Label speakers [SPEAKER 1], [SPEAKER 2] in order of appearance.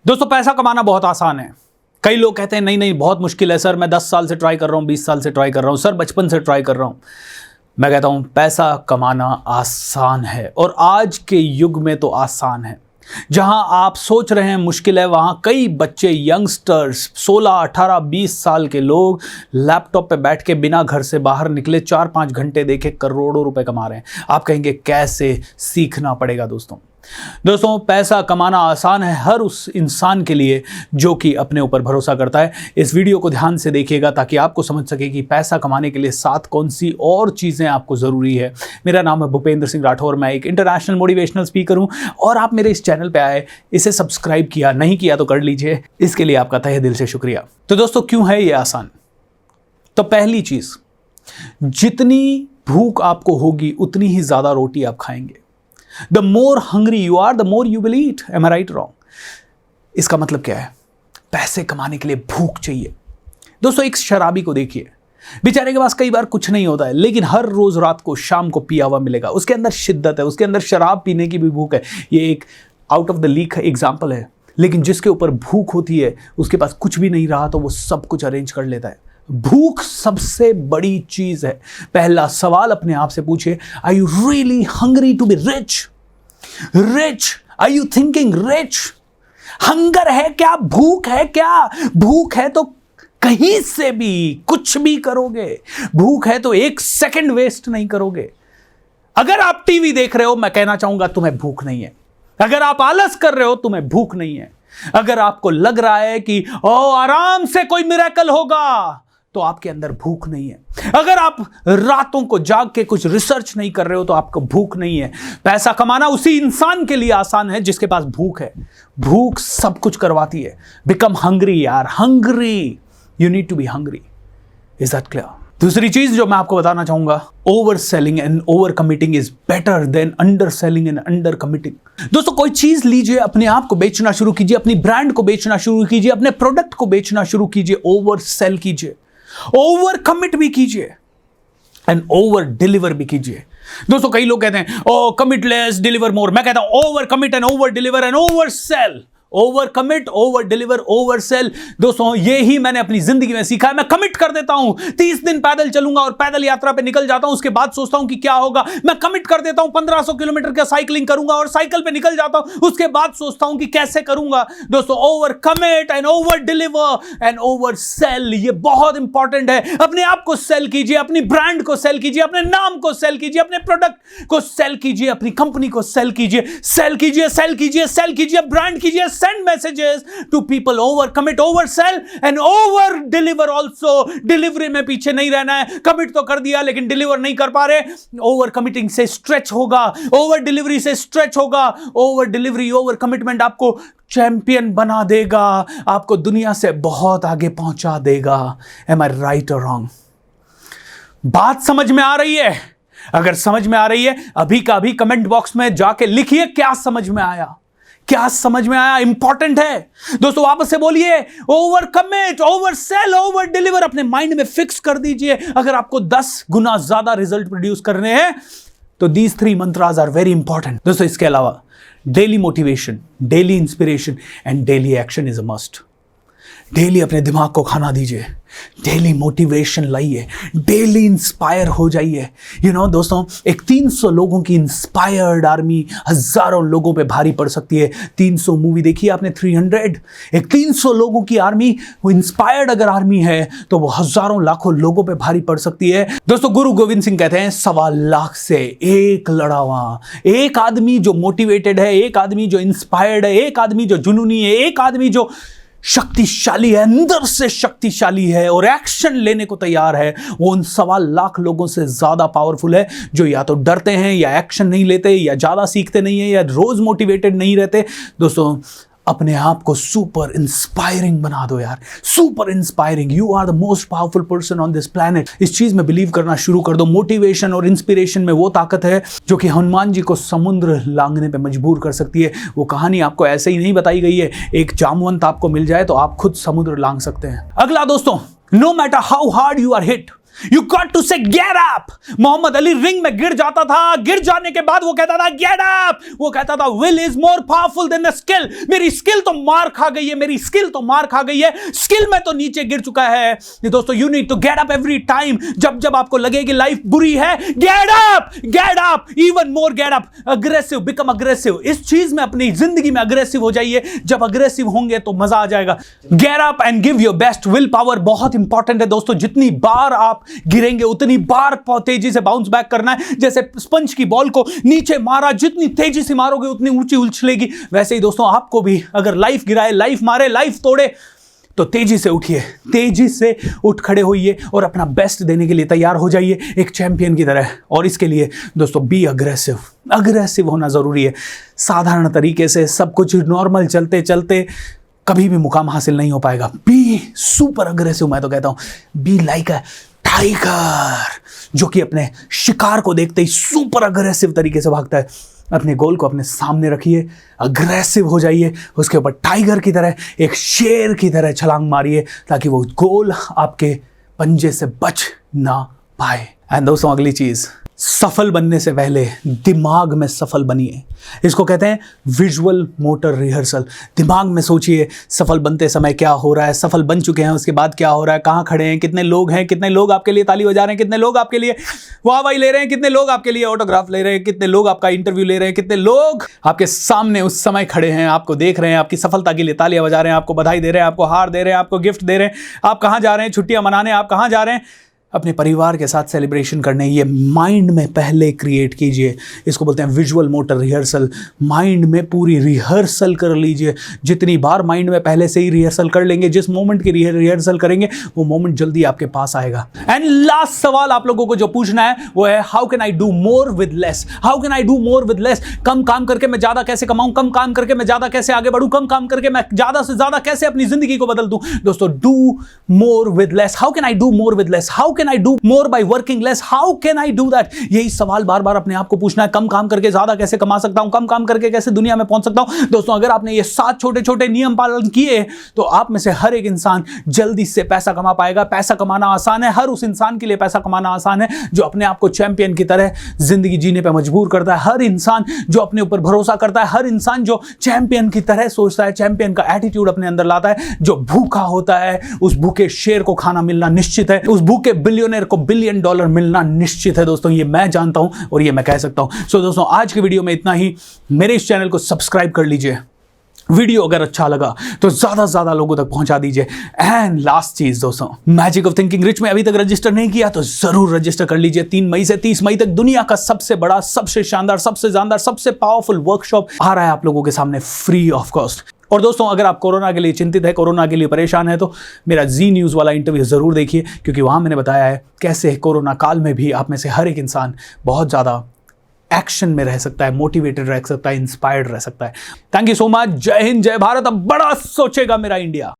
[SPEAKER 1] दोस्तों पैसा कमाना बहुत आसान है। कई लोग कहते हैं नहीं नहीं बहुत मुश्किल है सर, मैं 10 साल से ट्राई कर रहा हूं, 20 साल से ट्राई कर रहा हूं, सर बचपन से ट्राई कर रहा हूं। मैं कहता हूं पैसा कमाना आसान है, और आज के युग में तो आसान है। जहां आप सोच रहे हैं मुश्किल है, वहां कई बच्चे, यंगस्टर्स, 16, 18, 20 साल के लोग लैपटॉप पे बैठ के बिना घर से बाहर निकले 4-5 घंटे देखे करोड़ों रुपए कमा रहे हैं। आप कहेंगे कैसे? सीखना पड़ेगा दोस्तों पैसा कमाना आसान है हर उस इंसान के लिए जो कि अपने ऊपर भरोसा करता है। इस वीडियो को ध्यान से देखिएगा ताकि आपको समझ सके कि पैसा कमाने के लिए 7 कौन सी और चीज़ें आपको ज़रूरी है। मेरा नाम है भूपेंद्र सिंह राठौर, मैं एक इंटरनेशनल मोटिवेशनल स्पीकर हूं, और आप मेरे इस चैनल पे आए, इसे सब्सक्राइब किया नहीं किया तो कर लीजिए, इसके लिए आपका तहे दिल से शुक्रिया। तो दोस्तों क्यों है ये आसान? तो पहली चीज़, जितनी भूख आपको होगी उतनी ही ज़्यादा रोटी आप खाएंगे। The more hungry you are, the more you will eat. Am I right or wrong? इसका मतलब क्या है? पैसे कमाने के लिए भूख चाहिए। दोस्तों एक शराबी को देखिए, बेचारे के पास कई बार कुछ नहीं होता है, लेकिन हर रोज रात को शाम को पिया हुआ मिलेगा। उसके अंदर शिद्दत है, उसके अंदर शराब पीने की भी भूख है। ये एक out of the league example है, लेकिन जिसके ऊपर भूख होती है उसके पास कुछ भी नहीं रहा तो वो सब कुछ अरेंज कर लेता है। भूख सबसे बड़ी चीज है। पहला सवाल अपने आप से पूछिए, are you really hungry to be rich? Are you thinking rich? Hunger है क्या? भूख है क्या? भूख है तो कहीं से भी कुछ भी करोगे। भूख है तो 1 सेकंड वेस्ट नहीं करोगे। अगर आप टीवी देख रहे हो, मैं कहना चाहूंगा तुम्हें भूख नहीं है। अगर आप आलस कर रहे हो, तुम्हें भूख नहीं है। अगर आपको लग रहा है कि आराम से कोई मिरेकल होगा, तो आपके अंदर भूख नहीं है। अगर आप रातों को जाग के कुछ रिसर्च नहीं कर रहे हो, तो आपको भूख नहीं है। पैसा कमाना उसी इंसान के लिए आसान है जिसके पास भूख है। भूख सब कुछ करवाती है। बिकम हंग्री यार, hungry. You need to be hungry. Is that clear? दूसरी चीज जो मैं आपको बताना चाहूंगा, over selling and over committing is better than under selling and under committing. दोस्तों कोई चीज लीजिए, अपने आप को बेचना शुरू कीजिए, अपनी ब्रांड को बेचना शुरू कीजिए, अपने प्रोडक्ट को बेचना शुरू कीजिए, ओवर सेल कीजिए, ओवर कमिट भी कीजिए एंड ओवर डिलीवर भी कीजिए। दोस्तों कई लोग कहते हैं ओ कमिट लेस डिलीवर मोर। मैं कहता हूं over commit and over deliver and over cell. Over commit, over deliver, over cell. दोस्तों ये ही मैंने अपनी जिंदगी में सीखा है। मैं कमिट कर देता हूं 30 दिन पैदल चलूंगा और पैदल यात्रा पे निकल जाता हूं। उसके बाद सोचता हूं कि क्या होगा। मैं कमिट कर देता हूं 1500 किलोमीटर का साइकिलिंग करूंगा और साइकिल पे निकल जाता हूं। उसके बाद सोचता हूं कि कैसे करूंगा। दोस्तों over commit and over deliver and over cell, ये बहुत इंपॉर्टेंट है। अपने आप को सेल कीजिए, अपनी ब्रांड को सेल कीजिए, अपने नाम को सेल कीजिए, अपने प्रोडक्ट को सेल कीजिए, अपनी कंपनी को सेल कीजिए, सेल कीजिए, सेल कीजिए, सेल कीजिए, ब्रांड कीजिए, send messages to people, over commit, over sell and over deliver also। Delivery में पीछे नहीं रहना है। कमिट तो कर दिया लेकिन डिलीवर नहीं कर पा रहे, ओवर कमिटिंग से स्ट्रेच होगा, ओवर डिलीवरी से स्ट्रेच होगा। ओवर डिलीवरी, ओवर कमिटमेंट आपको चैंपियन बना देगा, आपको दुनिया से बहुत आगे पहुंचा देगा। Am I right or wrong? बात समझ में आ रही है? अगर समझ में आ रही है, अभी का अभी कमेंट बॉक्स में जाके लिखिए क्या समझ में आया, क्या समझ में आया। इंपॉर्टेंट है दोस्तों, वापस से बोलिए, over commit, over cell, over deliver. अपने माइंड में फिक्स कर दीजिए। अगर आपको 10 गुना ज्यादा रिजल्ट प्रोड्यूस करने हैं तो these 3 mantras are very important. दोस्तों इसके अलावा daily motivation, daily inspiration and daily action is a must. Daily अपने दिमाग को खाना दीजिए, डेली मोटिवेशन लाइए, डेली इंस्पायर हो जाइए। दोस्तों एक 300 लोगों की इंस्पायर्ड आर्मी हजारों लोगों पे भारी पड़ सकती है। 300 मूवी देखी आपने, 300। एक 300 लोगों की आर्मी, वो इंस्पायर्ड अगर आर्मी है तो वो हजारों लाखों लोगों पे भारी पड़ सकती है। दोस्तों गुरु गोविंद सिंह कहते हैं 1.25 लाख से एक लड़ावा। एक आदमी जो मोटिवेटेड है, एक आदमी जो इंस्पायर्ड है, एक आदमी जो जुनूनी है, एक आदमी जो शक्तिशाली है, अंदर से शक्तिशाली है और एक्शन लेने को तैयार है, वो उन 1.25 लाख लोगों से ज्यादा पावरफुल है जो या तो डरते हैं या एक्शन नहीं लेते या ज्यादा सीखते नहीं है या रोज मोटिवेटेड नहीं रहते। दोस्तों अपने आप को सुपर इंस्पायरिंग बना दो यार, super inspiring. You are the most powerful person on this planet. इस चीज में बिलीव करना शुरू कर दो। मोटिवेशन और इंस्पिरेशन में वो ताकत है जो कि हनुमान जी को समुद्र लांघने पे मजबूर कर सकती है। वो कहानी आपको ऐसे ही नहीं बताई गई है। एक जामवंत आपको मिल जाए तो आप खुद समुद्र लांघ सकते हैं। अगला दोस्तों, no matter how hard you are hit, You got to say get up. Muhammad Ali ring में गिर जाता था, गिर जाने के बाद वो कहता था get up. वो कहता था will is more powerful than the skill. मेरी स्किल तो मार खा गई है, मेरी स्किल तो मार खा गई है, स्किल में तो नीचे गिर चुका है। ये दोस्तों you need to get up every time. जब जब आपको लगे कि लाइफ बुरी है, get up, even more get up. Aggressive, become aggressive. इस चीज में अपनी जिंदगी में अग्रेसिव हो जाइए। जब अग्रेसिव होंगे तो मजा आ जाएगा। Get up and give your best. Will power बहुत इंपॉर्टेंट है दोस्तों। जितनी बार आप गिरेंगे उतनी बार तेजी से बाउंस बैक करना है। जैसे स्पंज की बॉल को नीचे मारा, जितनी तेजी से मारोगे उतनी ऊंची उछलेगी। वैसे ही दोस्तों आपको भी अगर लाइफ गिराए, लाइफ मारे, लाइफ तोड़े तो तेजी से उठिए, तेजी से उठ खड़े होइए और अपना बेस्ट देने के लिए तैयार हो जाइए एक चैंपियन की तरह। और इसके लिए दोस्तों बी अग्रेसिव, अग्रेसिव होना जरूरी है। साधारण तरीके से सब कुछ नॉर्मल चलते चलते कभी भी मुकाम हासिल नहीं हो पाएगा। बी सुपर अग्रेसिव, मैं तो कहता हूं बी लाइक अ टाइगर जो कि अपने शिकार को देखते ही सुपर अग्रेसिव तरीके से भागता है। अपने गोल को अपने सामने रखिए, अग्रेसिव हो जाइए, उसके ऊपर टाइगर की तरह, एक शेर की तरह छलांग मारिए ताकि वो गोल आपके पंजे से बच ना पाए। एंड दोस्तों अगली चीज, सफल बनने से पहले दिमाग में सफल बनिए। इसको कहते हैं विजुअल मोटर रिहर्सल। दिमाग में सोचिए सफल बनते समय क्या हो रहा है, सफल बन चुके हैं उसके बाद क्या हो रहा है, कहाँ खड़े हैं, कितने लोग हैं, कितने लोग आपके लिए ताली बजा रहे हैं, कितने लोग आपके लिए वाहवाही ले रहे हैं, कितने लोग आपके लिए ऑटोग्राफ ले रहे हैं, कितने लोग आपका इंटरव्यू ले रहे हैं, कितने लोग आपके सामने उस समय खड़े हैं, आपको देख रहे हैं, आपकी सफलता के लिए तालियां बजा रहे हैं, आपको बधाई दे रहे हैं, आपको हार दे रहे हैं, आपको गिफ्ट दे रहे हैं। आप कहाँ जा रहे हैं छुट्टियां मनाने, आप कहाँ जा रहे हैं अपने परिवार के साथ सेलिब्रेशन करने। ये माइंड में पहले क्रिएट कीजिए। इसको बोलते हैं विजुअल मोटर रिहर्सल। माइंड में पूरी रिहर्सल कर लीजिए। जितनी बार माइंड में पहले से ही रिहर्सल कर लेंगे, जिस मोमेंट की रिहर्सल करेंगे वो मोमेंट जल्दी आपके पास आएगा। एंड लास्ट सवाल आप लोगों को जो पूछना है वो है how can I do more with less. How can I do more with less. कम काम करके मैं ज्यादा कैसे कमाऊं, कम काम करके मैं ज्यादा कैसे आगे बढ़ूं, कम काम करके मैं ज्यादा से ज्यादा कैसे अपनी जिंदगी को बदल दूं। दोस्तों do more with less. How can I do more with less, how can I do more by working less, how can I do that. यही सवाल बार बार अपने आप को पूछना है। कम काम करके ज्यादा कैसे कमा सकता हूं, कम काम करके कैसे दुनिया में पहुंच सकता हूं। दोस्तों अगर आपने ये 7 छोटे छोटे नियम पालन किए तो आप में से हर एक इंसान जल्दी से पैसा कमा पाएगा। पैसा कमाना आसान है, हर उस इंसान के लिए पैसा कमाना आसान है जो अपने आप को चैंपियन की तरह जिंदगी जीने पर मजबूर करता है। हर इंसान जो अपने ऊपर भरोसा करता है, हर इंसान जो चैंपियन की तरह सोचता है, चैंपियन का एटीट्यूड अपने अंदर लाता है, जो भूखा होता है उस भूखे शेर को खाना मिलना निश्चित है, उस भूखे बिलियनर को $1 बिलियन मिलना निश्चित है। दोस्तों ये मैं जानता हूं और ये मैं कह सकता हूं। सो दोस्तों आज की वीडियो में इतना ही। मेरे इस चैनल को सब्सक्राइब कर लीजिए। वीडियो अगर अच्छा लगा तो ज्यादा से ज्यादा लोगों तक पहुंचा दीजिए। एंड लास्ट चीज दोस्तों, मैजिक ऑफ थिंकिंग रिच में अभी तक रजिस्टर नहीं किया तो जरूर रजिस्टर कर लीजिए। 3 मई से 30 मई तक दुनिया का सबसे बड़ा, सबसे शानदार, सबसे जानदार, सबसे पावरफुल वर्कशॉप आ रहा है आप लोगों के सामने फ्री ऑफ कॉस्ट। और दोस्तों अगर आप कोरोना के लिए चिंतित है, कोरोना के लिए परेशान है तो मेरा जी न्यूज़ वाला इंटरव्यू ज़रूर देखिए, क्योंकि वहाँ मैंने बताया है कैसे कोरोना काल में भी आप में से हर एक इंसान बहुत ज़्यादा एक्शन में रह सकता है, मोटिवेटेड रह सकता है, इंस्पायर्ड रह सकता है। Thank you so much. जय हिंद, जय भारत। अब बड़ा सोचेगा मेरा इंडिया।